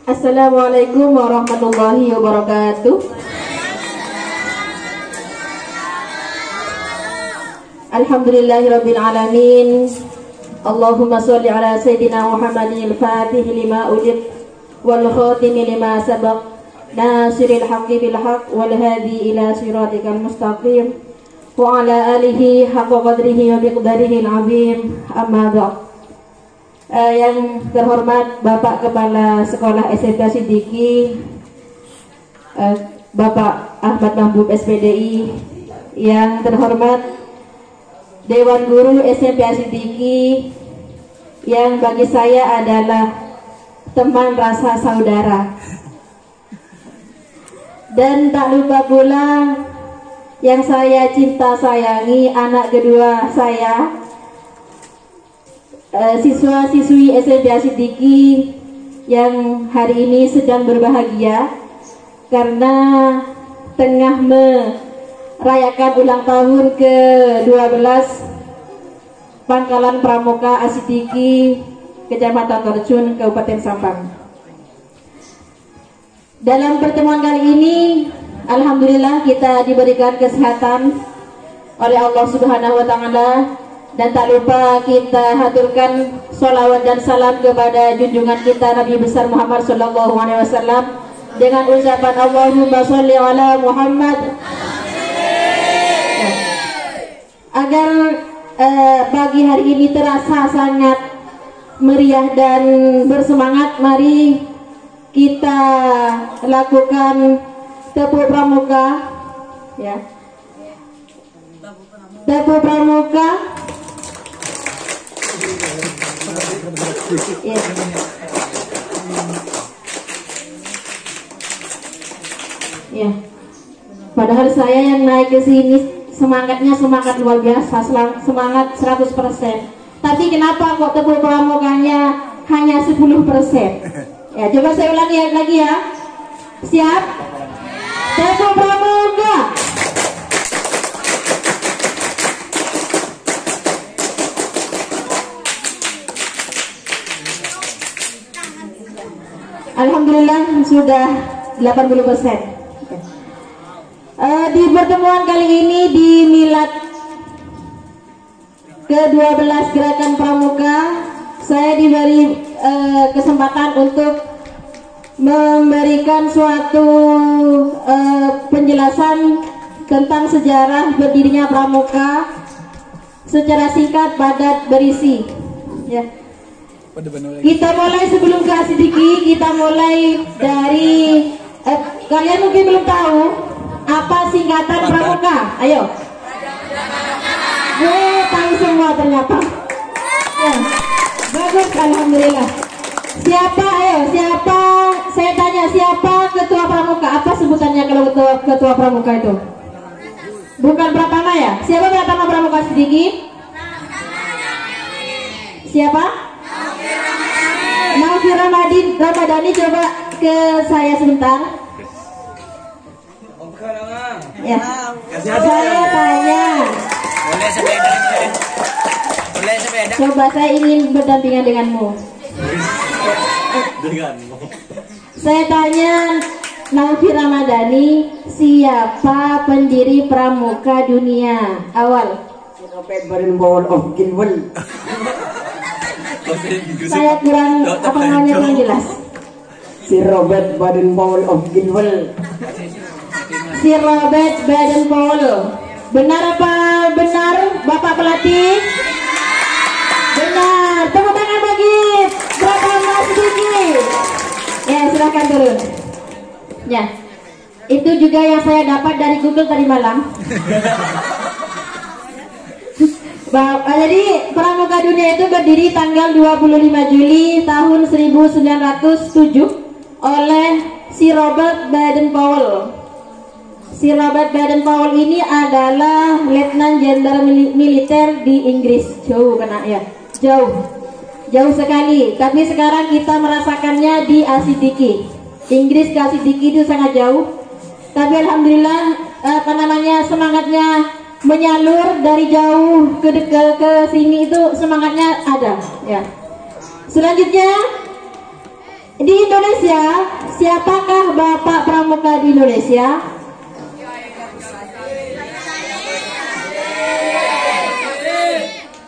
Assalamualaikum warahmatullahi wabarakatuh. Alhamdulillahirabbil alamin. Allahumma sholli ala sayyidina Muhammadin al-fatih lima ulit wal khatimi lima sabaq nasiril haqqi bil haqq wal hadi ila siratikal mustaqim wa ala alihi haqqa qadrihi wa biqdarihi al-azim. Amma ba'd. Yang terhormat Bapak Kepala Sekolah SMP Siddiqi, Bapak Ahmad Mahbub SPDI, yang terhormat Dewan Guru SMP Siddiqi, yang bagi saya adalah teman rasa saudara, dan tak lupa pula yang saya cinta sayangi, anak kedua saya, siswa-siswi SMP Siddiqi yang hari ini sedang berbahagia karena tengah merayakan ulang tahun ke-12 Pangkalan Pramuka Siddiqi, Kecamatan Torjun, Kabupaten Sampang. Dalam pertemuan kali ini, alhamdulillah kita diberikan kesehatan oleh Allah Subhanahu wa Ta'ala. Dan tak lupa kita haturkan sholawat dan salam kepada junjungan kita Nabi besar Muhammad Sallallahu Alaihi Wasallam dengan ucapan Allahumma sholli ala Muhammad. Agar pagi hari ini terasa sangat meriah dan bersemangat, mari kita lakukan tepuk pramuka, ya. Tepuk pramuka. Ya. Ya. Padahal saya yang naik ke sini semangatnya semangat luar biasa, semangat 100%. Tapi kenapa kok tepuk pramukanya hanya 10%? Ya, coba saya ulangi lagi ya. Siap? Tepuk pramuka. Alhamdulillah sudah 80%. Di pertemuan kali ini di milad ke-12 Gerakan Pramuka, saya diberi kesempatan untuk memberikan suatu penjelasan tentang sejarah berdirinya Pramuka secara singkat, padat, berisi, ya. Kita mulai sebelum ke Siddiqi, kita mulai dari kalian mungkin belum tahu apa singkatan Pramuka. Ayo. Tahu semua ternyata. Ya. Bagus, alhamdulillah. Siapa? Ayo, siapa? Saya tanya, siapa ketua Pramuka? Apa sebutannya kalau ketua Pramuka itu? Bukan Pratama ya? Siapa Pratama Pramuka Siddiqi? Siapa? Naufi Ramadhani, coba ke saya sebentar. Ya, saya tanya. Boleh sepeda. Coba, saya ingin berdampingan denganmu. Saya tanya Naufi Ramadhani, siapa pendiri Pramuka dunia awal? Saya kurang apa namanya kurang jelas. Si Robert Baden-Powell of Gilwell. Si Robert Baden-Powell. Benar apa benar, Bapak pelatih? Benar. Tepuk tangan bagi Pratama Siddiqi. Ya, silakan turun. Ya, itu juga yang saya dapat dari Google tadi malam. Jadi Pramuka dunia itu berdiri tanggal 25 Juli tahun 1907 oleh si Robert Baden-Powell. Si Robert Baden-Powell ini adalah letnan jenderal militer di Inggris. Jauh kena ya, jauh sekali. Tapi sekarang kita merasakannya di Siddiqi. Inggris ke Siddiqi itu sangat jauh. Tapi alhamdulillah semangatnya menyalur dari jauh ke sini, itu semangatnya ada ya. Selanjutnya Di Indonesia, siapakah Bapak Pramuka di Indonesia?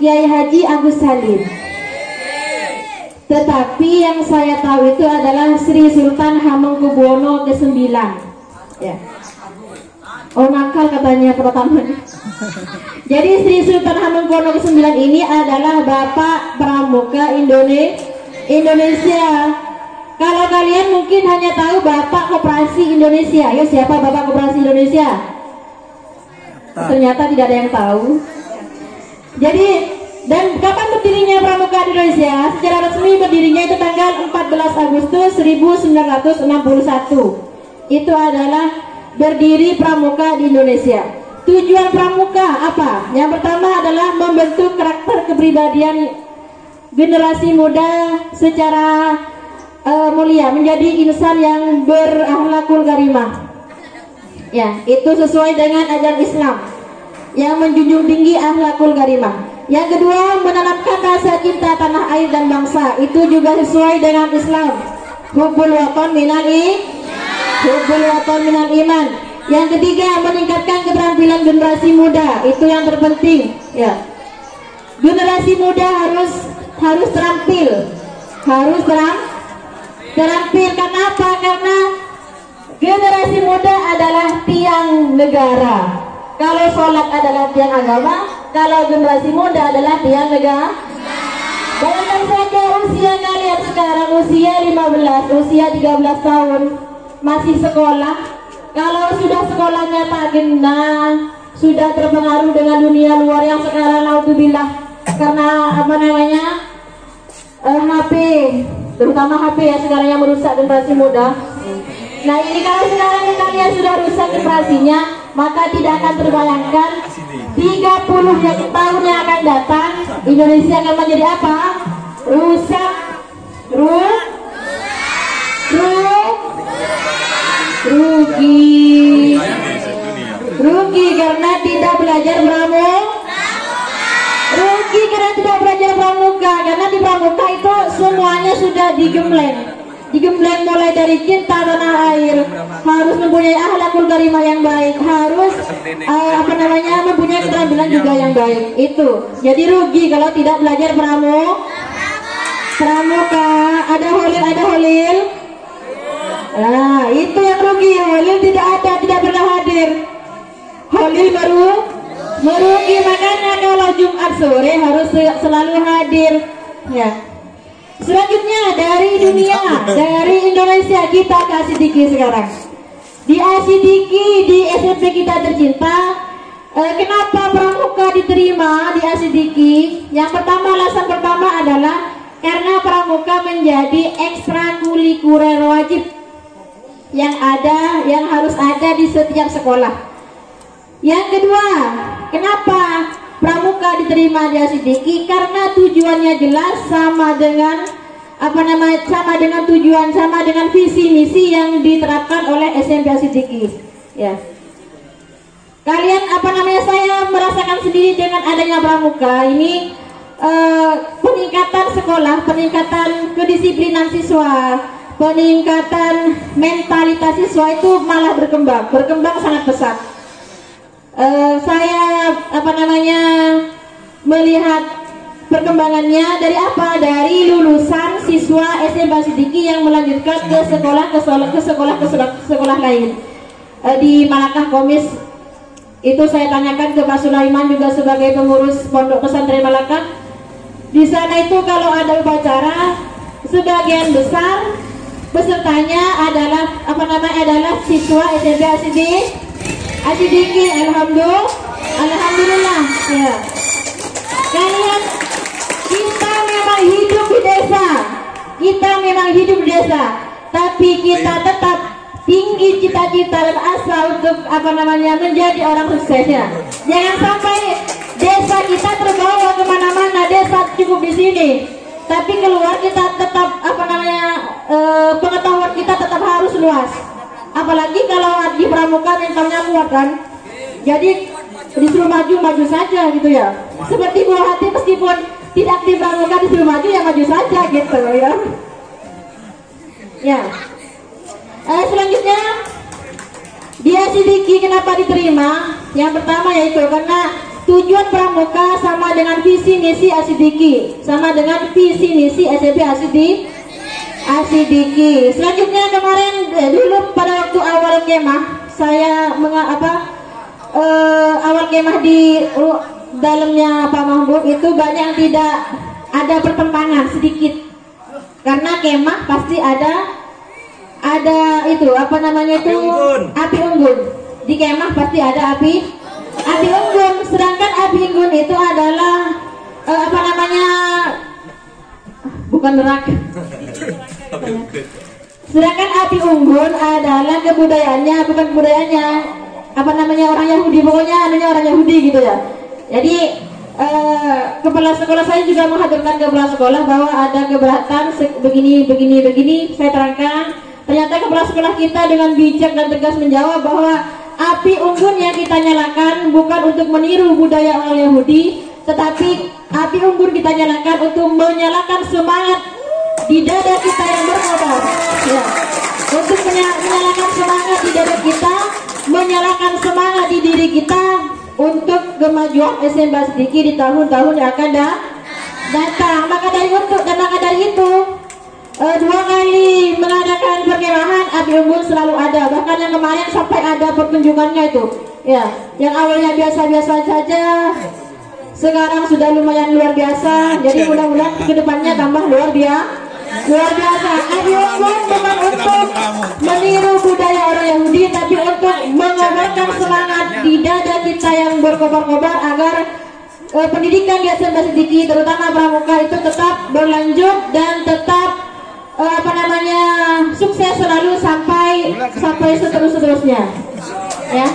Kiai Haji Agus Salim. Tetapi yang saya tahu itu adalah Sri Sultan Hamengkubuwono ke-9. Ya. Oh, nakal katanya pertamanya. Jadi Sri Sultan Hamengkubuwono ke-9 ini adalah Bapak Pramuka Indonesia. Kalau kalian mungkin hanya tahu Bapak Koperasi Indonesia. Ya, siapa Bapak Koperasi Indonesia? Ternyata tidak ada yang tahu. Jadi, dan kapan berdirinya Pramuka di Indonesia? Secara resmi berdirinya itu tanggal 14 Agustus 1961. Itu adalah berdiri Pramuka di Indonesia. Tujuan Pramuka apa? Yang pertama adalah membentuk karakter kepribadian generasi muda secara mulia, menjadi insan yang berakhlakul karimah. Ya, itu sesuai dengan ajaran Islam yang menjunjung tinggi akhlakul karimah. Yang kedua, menanamkan rasa cinta tanah air dan bangsa. Itu juga sesuai dengan Islam. Hubbul waton minal iman. Yang ketiga, meningkatkan keterampilan generasi muda. Itu yang terpenting. Ya, generasi muda harus terampil. Terampil. Kenapa? Karena generasi muda adalah tiang negara. Kalau sholat adalah tiang agama, kalau generasi muda adalah tiang negara. Bayangkan saja usia kalian sekarang, usia 15, usia 13 tahun, masih sekolah. Kalau sudah sekolahnya tak genah, sudah terpengaruh dengan dunia luar yang sekarang naudzubillah, karena HP, terutama HP ya sekarang yang merusak generasi muda. Nah, ini kalau sekarang kalian sudah rusak generasinya, maka tidak akan terbayangkan 30 tahun yang akan datang Indonesia akan menjadi apa? Rusak, rugi karena tidak belajar pramuka, karena di pramuka itu semuanya sudah digembleng mulai dari cinta tanah air, harus mempunyai akhlakul karimah yang baik, harus mempunyai keterampilan juga yang baik. Itu jadi rugi kalau tidak belajar pramuka. Ada holil. Nah, itu yang rugi. Holil tidak pernah hadir. Holil merugi, makanya kalau Jumat sore harus selalu hadir. Ya. Selanjutnya dari Indonesia kita ke Asidiki sekarang. Di Asidiki, di SMP kita tercinta, kenapa pramuka diterima di Asidiki? Alasan pertama adalah karena pramuka menjadi ekstrakurikuler wajib yang harus ada di setiap sekolah. Yang kedua, kenapa pramuka diterima di Asidiki? Karena tujuannya jelas, sama dengan visi misi yang diterapkan oleh SMP Asidiki. Ya. Kalian saya merasakan sendiri dengan adanya pramuka ini, peningkatan sekolah, peningkatan kedisiplinan siswa, peningkatan mentalitas siswa itu malah berkembang sangat pesat. Saya melihat perkembangannya dari lulusan siswa SMP Asidiki yang melanjutkan ke sekolah lain. Di Malakah Komis itu saya tanyakan ke Pak Sulaiman juga sebagai pengurus Pondok Pesantren Malakah. Di sana itu kalau ada upacara, sebagian besar pesertanya adalah siswa SMP Asidiki. Alhamdulillah. Ya. Kalian, kita memang hidup di desa, tapi kita tetap tinggi cita-cita dan asa untuk menjadi orang suksesnya. Jangan sampai desa kita terbawa kemana-mana. Desa cukup di sini, tapi keluar kita tetap pengetahuan kita tetap harus luas. Apalagi kalau di pramuka mentalnya kuat kan. Jadi disuruh maju saja gitu ya. Seperti buah hati, meskipun tidak di pramuka disuruh maju ya maju saja gitu ya. Ya. Selanjutnya dia Sidiki kenapa diterima? Yang pertama yaitu karena tujuan pramuka sama dengan visi misi Asidiki, sama dengan visi misi SMP Asidiki. Selanjutnya kemarin dulu pada waktu awal kemah saya awal kemah di dalamnya Pak Mahbub itu banyak yang tidak ada pertentangan sedikit, karena kemah pasti ada itu apa namanya itu api unggun. Di kemah pasti ada api unggun, sedangkan api unggun itu adalah apa namanya bukan neraka. Sedangkan api unggun adalah kebudayaannya, bukan kebudayaannya apa namanya orang Yahudi, pokoknya adanya orang Yahudi gitu ya. Jadi kepala sekolah saya juga menghadirkan kepala sekolah bahwa ada keberatan begini saya terangkan. Ternyata kepala sekolah kita dengan bijak dan tegas menjawab bahwa api unggun yang kita nyalakan bukan untuk meniru budaya orang Yahudi, tetapi api unggun kita nyalakan untuk menyalakan semangat di dada kita yang berkobar. Ya. Untuk menyalakan semangat di dada kita, menyalakan semangat di diri kita untuk kemajuan SMP Asidiki di tahun-tahun yang akan datang. Maka dari itu 2 kali mengadakan perkemahan api unggun selalu ada. Bahkan yang kemarin sampai ada pertunjukannya itu. Ya, yang awalnya biasa-biasa saja, sekarang sudah lumayan luar biasa. Jadi mudah-mudahan kedepannya tambah luar biasa. Api unggun bukan untuk meniru budaya orang Yahudi, tapi untuk mengobarkan semangat di dada kita yang berkobar-kobar agar pendidikan di SMP Asidiki terutama pramuka itu tetap berlanjut dan tetap sukses selalu sampai seterusnya. Ya.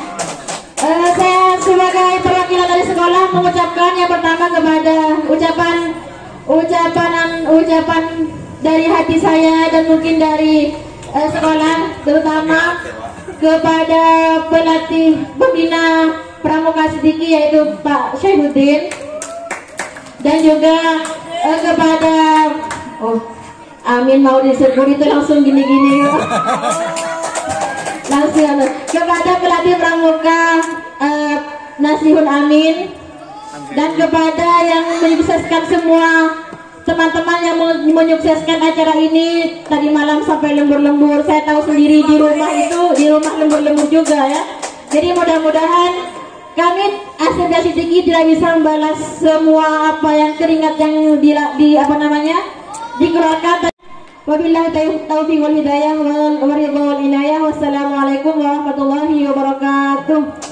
Saya sebagai perwakilan dari sekolah mengucapkan yang pertama kepada ucapan dari hati saya dan mungkin dari sekolah, terutama kepada pelatih pembina pramuka Asidiki yaitu Pak Syaihuddin, dan juga kepada Amin mau disebut itu langsung gini-gini. Langsung kepada pelatih pramuka Nasihun Amin, dan kepada yang menyukseskan semua teman-teman yang menyukseskan acara ini tadi malam sampai lembur-lembur. Saya tahu sendiri di rumah lembur-lembur juga ya. Jadi mudah-mudahan kami SMP Asidiki tidak bisa membalas semua apa yang keringat yang dikeluarkan. Wabillahi taufiq wal hidayah wal ridha wal inayah. Wassalamualaikum warahmatullahi wabarakatuh.